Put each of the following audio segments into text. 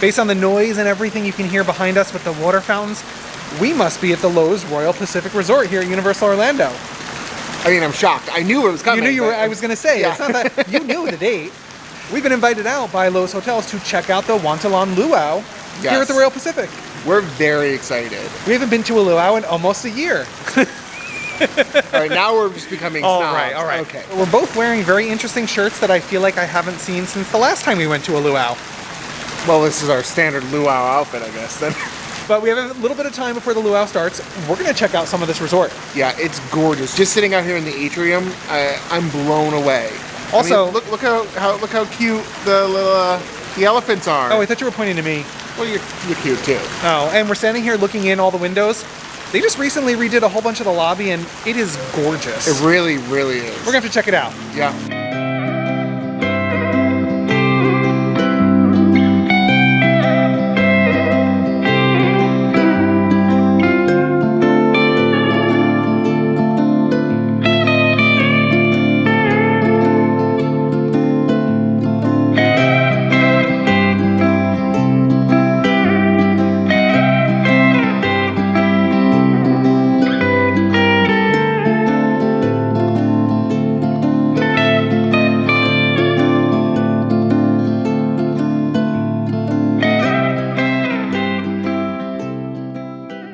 Based on the noise and everything you can hear behind us with the water fountains, we must be at the Loews Royal Pacific Resort here at Universal Orlando. I mean, I'm shocked. I knew it was coming. You knew you were, I was going to say, It's not that you knew the date. We've been invited out by Loews Hotels to check out the Wantilan Luau here at the Royal Pacific. We're very excited. We haven't been to a luau in almost a year. All right, now we're just becoming snobs. All right. Okay. We're both wearing very interesting shirts that I feel like I haven't seen since the last time we went to a luau. Well, this is our standard luau outfit, I guess, then. But we have a little bit of time before the luau starts. We're going to check out some of this resort. Yeah, it's gorgeous. Just sitting out here in the atrium, I'm blown away. Also, I mean, look how cute the little the elephants are. Oh, I thought you were pointing to me. Well, you're cute too. Oh, and we're standing here looking in all the windows. They just recently redid a whole bunch of the lobby, and it is gorgeous. It really, really is. We're going to have to check it out. Yeah.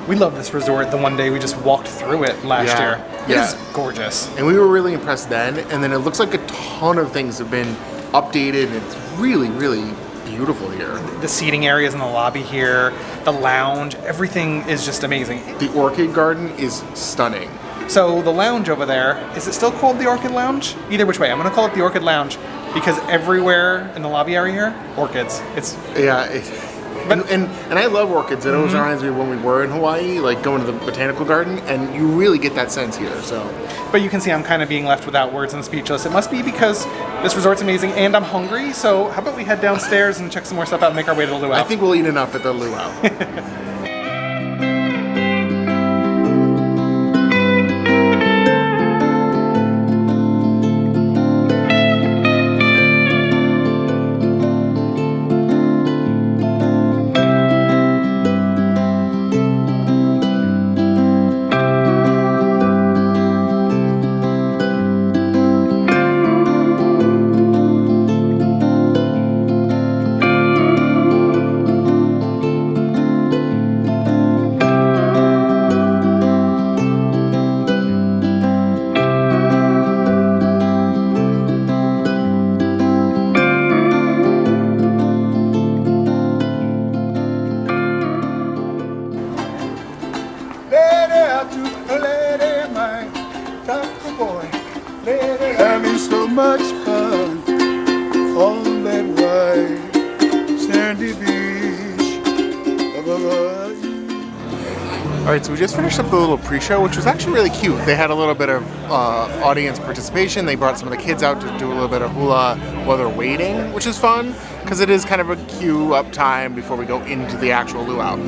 We love this resort. The one day we just walked through it last year. It is gorgeous. And we were really impressed then, and then it looks like a ton of things have been updated, and it's really, really beautiful here. The seating areas in the lobby here, the lounge, everything is just amazing. The orchid garden is stunning. So the lounge over there, is it still called the Orchid Lounge? Either which way, I'm going to call it the Orchid Lounge because everywhere in the lobby area here, orchids. And I love orchids. It always reminds me of when we were in Hawaii, like going to the botanical garden, and you really get that sense here. So, but you can see I'm kind of being left without words and speechless. It must be because this resort's amazing and I'm hungry. So how about we head downstairs and check some more stuff out and make our way to the luau? I think we'll eat enough at the luau. Having so much fun on that white sandy beach of Hawaii. All right, so we just finished up the little pre-show, which was actually really cute. They had a little bit of audience participation. They brought some of the kids out to do a little bit of hula while they're waiting, which is fun because it is kind of a queue up time before we go into the actual luau.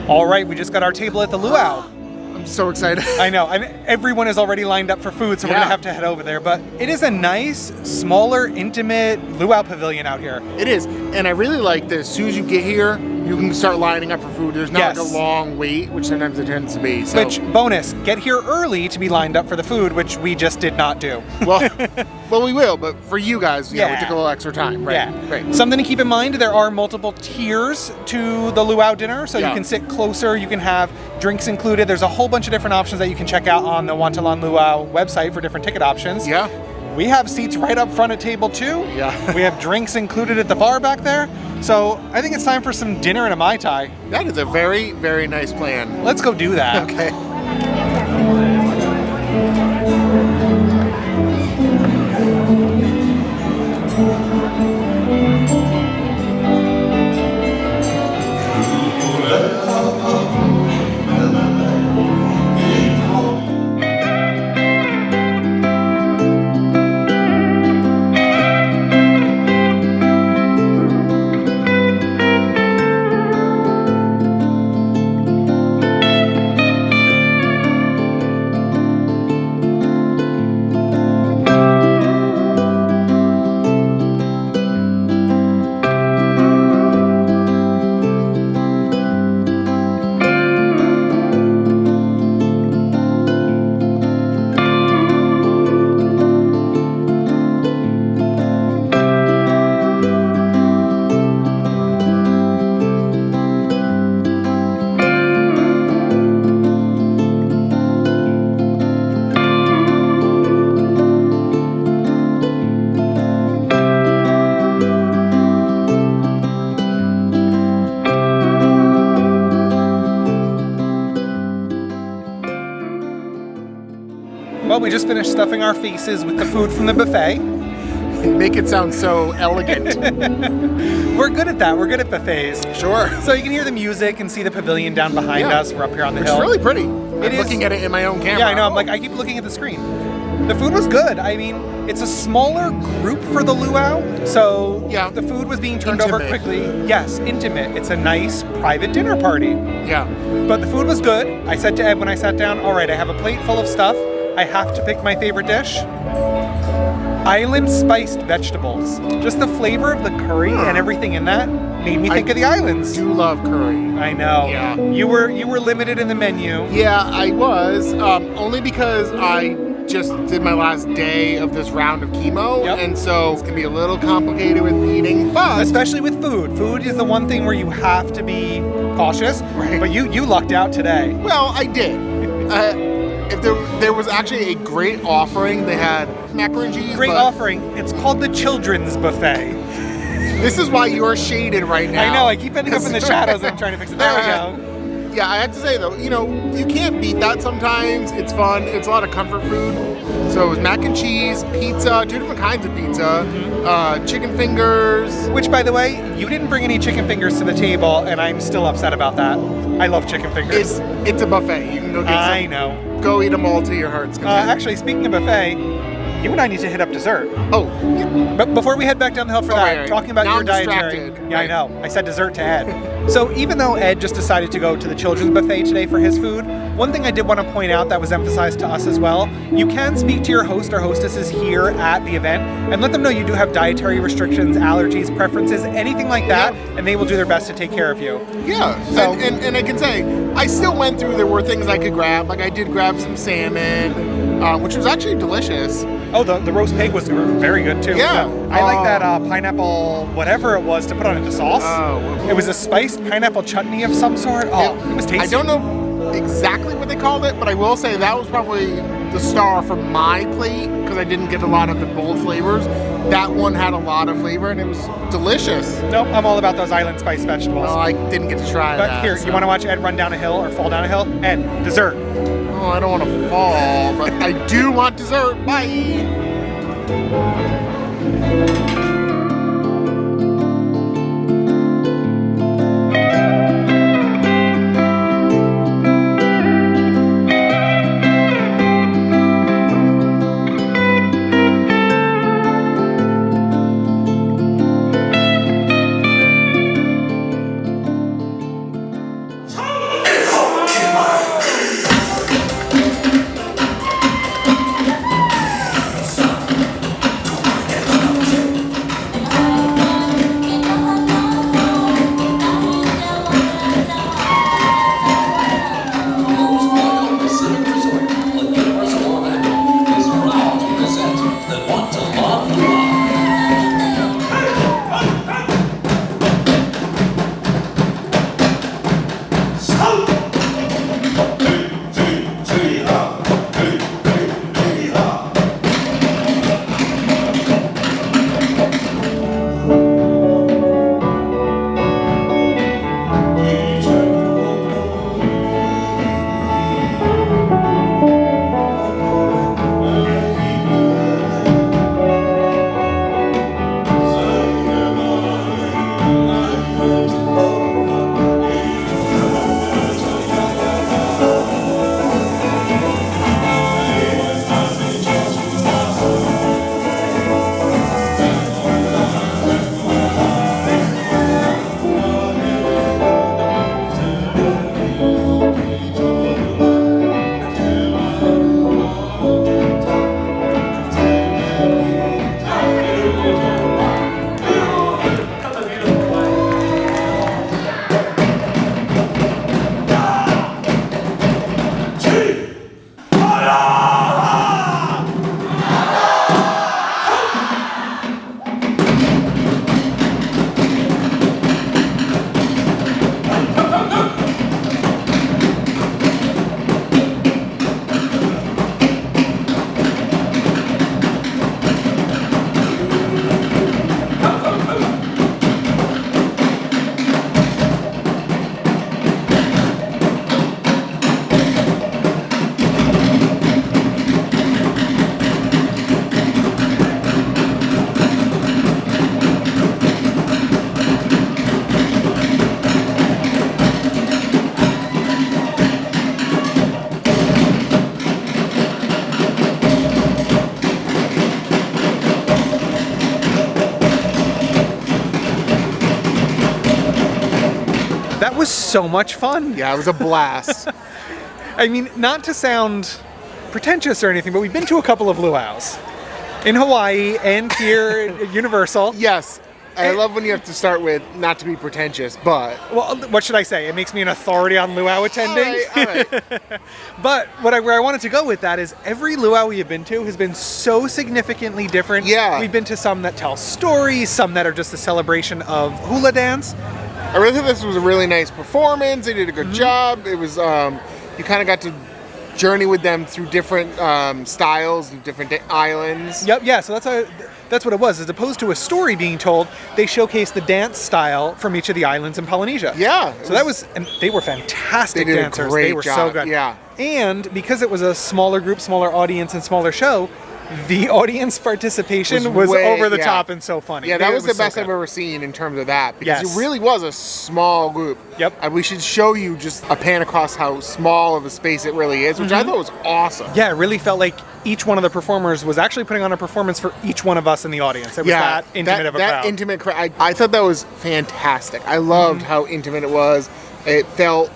All right, we just got our table at the luau. I'm so excited. I know, and everyone is already lined up for food, so we're gonna have to head over there. But it is a nice, smaller, intimate luau pavilion out here. It is, and I really like that as soon as you get here, you can start lining up for food. There's not like a long wait, which sometimes it tends to be. So. Which, bonus, get here early to be lined up for the food, which we just did not do. Well, we will, but for you guys, you know, we took a little extra time, right? Yeah. Right. Something to keep in mind, there are multiple tiers to the luau dinner, so you can sit closer, you can have drinks included. There's a whole bunch of different options that you can check out on the Wantilan Luau website for different ticket options. Yeah. We have seats right up front at table 2. Yeah. We have drinks included at the bar back there. So I think it's time for some dinner and a Mai Tai. That is a very, very nice plan. Let's go do that. Okay. Well, we just finished stuffing our faces with the food from the buffet. Make it sound so elegant. We're good at that. We're good at buffets. Sure. So you can hear the music and see the pavilion down behind us. We're up here on the Which hill. is really pretty. I'm is. looking at it in my own camera. Yeah, I know. I'm like, I keep looking at the screen. The food was good. I mean, it's a smaller group for the luau, so Yeah. the food was being turned over Intimate. quickly. Yes, intimate. It's a nice private dinner party. Yeah. But the food was good. I said to Ed when I sat down, all right, I have a plate full of stuff. I have to pick my favorite dish. Island spiced vegetables. Just the flavor of the curry and everything in that made me think of the islands. I do love curry. I know. Yeah. You were limited in the menu. Yeah, I was. Only because I just did my last day of this round of chemo, Yep. and so it's gonna be a little complicated with eating. But Especially with food. Food is the one thing where you have to be cautious. Right. But you lucked out today. well, I did. If there was actually a great offering, they had macaroni and cheese. Great but offering. It's called the children's buffet. This is why you are shaded right now. I know. I keep ending up in the shadows and I'm trying to fix it. There we go. Yeah, I have to say though, you can't beat that sometimes. It's fun. It's a lot of comfort food. So it was mac and cheese, pizza, 2 different kinds of pizza, chicken fingers. Which, by the way, you didn't bring any chicken fingers to the table, and I'm still upset about that. I love chicken fingers. It's a buffet. You can go get some. I know. Go eat them all to your heart's content. Actually, speaking of buffet, you and I need to hit up dessert. Oh, yeah. But before we head back down the hill for that, right. talking about Now your I'm dietary. distracted. Yeah, Right. I know. I said dessert to Ed. So even though Ed just decided to go to the children's buffet today for his food, one thing I did want to point out that was emphasized to us as well, you can speak to your host or hostesses here at the event and let them know you do have dietary restrictions, allergies, preferences, anything like that, and they will do their best to take care of you. Yeah, So- and I can say, I still went through, there were things I could grab. Like I did grab some salmon, which was actually delicious. Oh, the roast pig was very good too. Yeah. I like that pineapple, whatever it was, to put on into sauce. Oh. It was a spiced pineapple chutney of some sort. Oh, it was tasty. I don't know exactly what they called it, but I will say that was probably the star for my plate because I didn't get a lot of the bold flavors. That one had a lot of flavor and it was delicious. Nope, I'm all about those island spice vegetables. Well, I didn't get to try But that. here, so- you want to watch Ed run down a hill or fall down a hill? Ed, dessert. Oh, I don't want to fall, but I do want dessert. Bye. so much fun. Yeah, it was a blast. I mean, not to sound pretentious or anything, but we've been to a couple of luau's in Hawaii and here at Universal. Yes. I love when you have to start with not to be pretentious, but... Well, what should I say? It makes me an authority on luau attending. All right. But where I wanted to go with that is every luau we have been to has been so significantly different. Yeah. We've been to some that tell stories, some that are just a celebration of hula dance. I really think this was a really nice performance. They did a good job. It was, you kind of got to journey with them through different styles, different islands. Yep, yeah, so that's what it was. As opposed to a story being told, they showcased the dance style from each of the islands in Polynesia. Yeah. And they were fantastic They did a dancers. great They were so job, good. yeah. And because it was a smaller group, smaller audience, and smaller show, the audience participation was way- over the yeah. top and so funny. Yeah, that was the so best good. I've ever seen in terms of that. Because Yes. it really was a small group. Yep. And we should show you just a pan across how small of a space it really is, which I thought was awesome. Yeah, it really felt like each one of the performers was actually putting on a performance for each one of us in the audience. It was that intimate of a crowd. Intimate crowd. I thought that was fantastic. I loved how intimate it was. It felt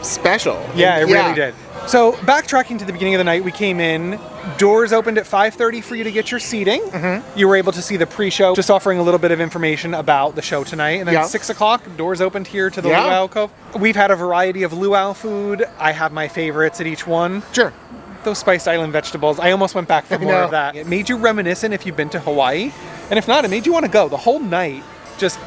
special. Yeah, it really did. So backtracking to the beginning of the night, we came in. Doors opened at 5:30 for you to get your seating. You were able to see the pre-show, just offering a little bit of information about the show tonight. And then at 6 o'clock, doors opened here to the luau cove. We've had a variety of luau food. I have my favorites at each one. Sure. Those spiced island vegetables, I almost went back for more of that. It made you reminiscent if you've been to Hawaii. And if not, it made you want to go. The whole night just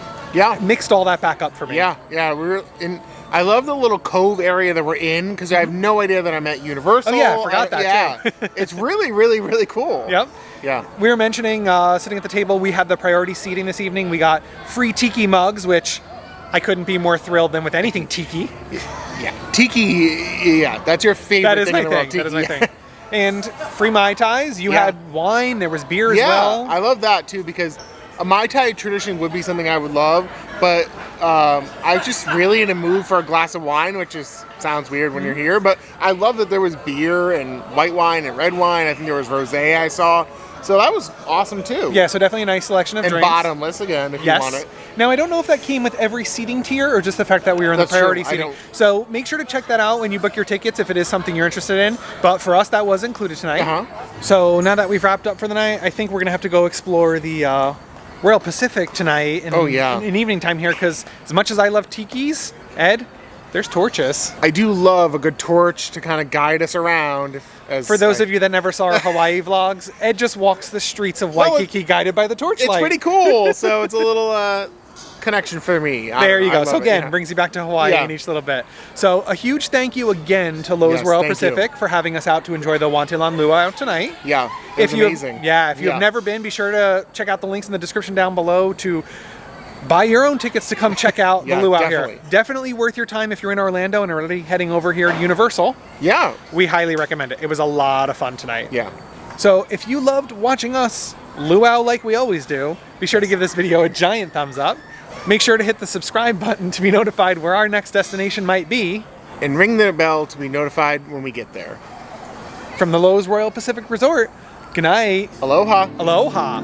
mixed all that back up for me. Yeah, we were in. I love the little cove area that we're in because I have no idea that I'm at Universal. Oh yeah, I forgot that too. It's really, really, really cool. Yep. Yeah. We were mentioning sitting at the table, we had the priority seating this evening. We got free tiki mugs, which I couldn't be more thrilled than with anything tiki. Yeah. Tiki, that's your favorite That is thing my in the world. thing. That is my Tiki. thing. And free Mai Tais. You had wine, there was beer as well. I love that too because a Mai Tai tradition would be something I would love, but I was just really in a mood for a glass of wine, which sounds weird when you're here, but I love that there was beer and white wine and red wine. I think there was rosé I saw. So that was awesome too. Yeah, so definitely a nice selection of And drinks. bottomless again, if you want it. Now, I don't know if that came with every seating tier or just the fact that we were in That's the priority true. I seating. don't- So make sure to check that out when you book your tickets if it is something you're interested in. But for us, that was included tonight. So now that we've wrapped up for the night, I think we're going to have to go explore the Royal Pacific tonight in evening time here because as much as I love tikis, Ed, there's torches. I do love a good torch to kind of guide us around. For those of you that never saw our Hawaii vlogs, Ed just walks the streets of Waikiki guided by the torchlight. It's pretty cool, so it's a little connection for me. There you go. So again, it, brings you back to Hawaii in each little bit. So a huge thank you again to Loews Royal Pacific for having us out to enjoy the Wantilan Luau tonight. Yeah, it's amazing. If you have never been, be sure to check out the links in the description down below to buy your own tickets to come check out the luau here. Definitely worth your time if you're in Orlando and are already heading over here to Universal. Yeah. We highly recommend it. It was a lot of fun tonight. Yeah. So if you loved watching us luau like we always do, be sure to give this video a giant thumbs up. Make sure to hit the subscribe button to be notified where our next destination might be. And ring the bell to be notified when we get there. From the Loews Royal Pacific Resort, good night. Aloha. Aloha.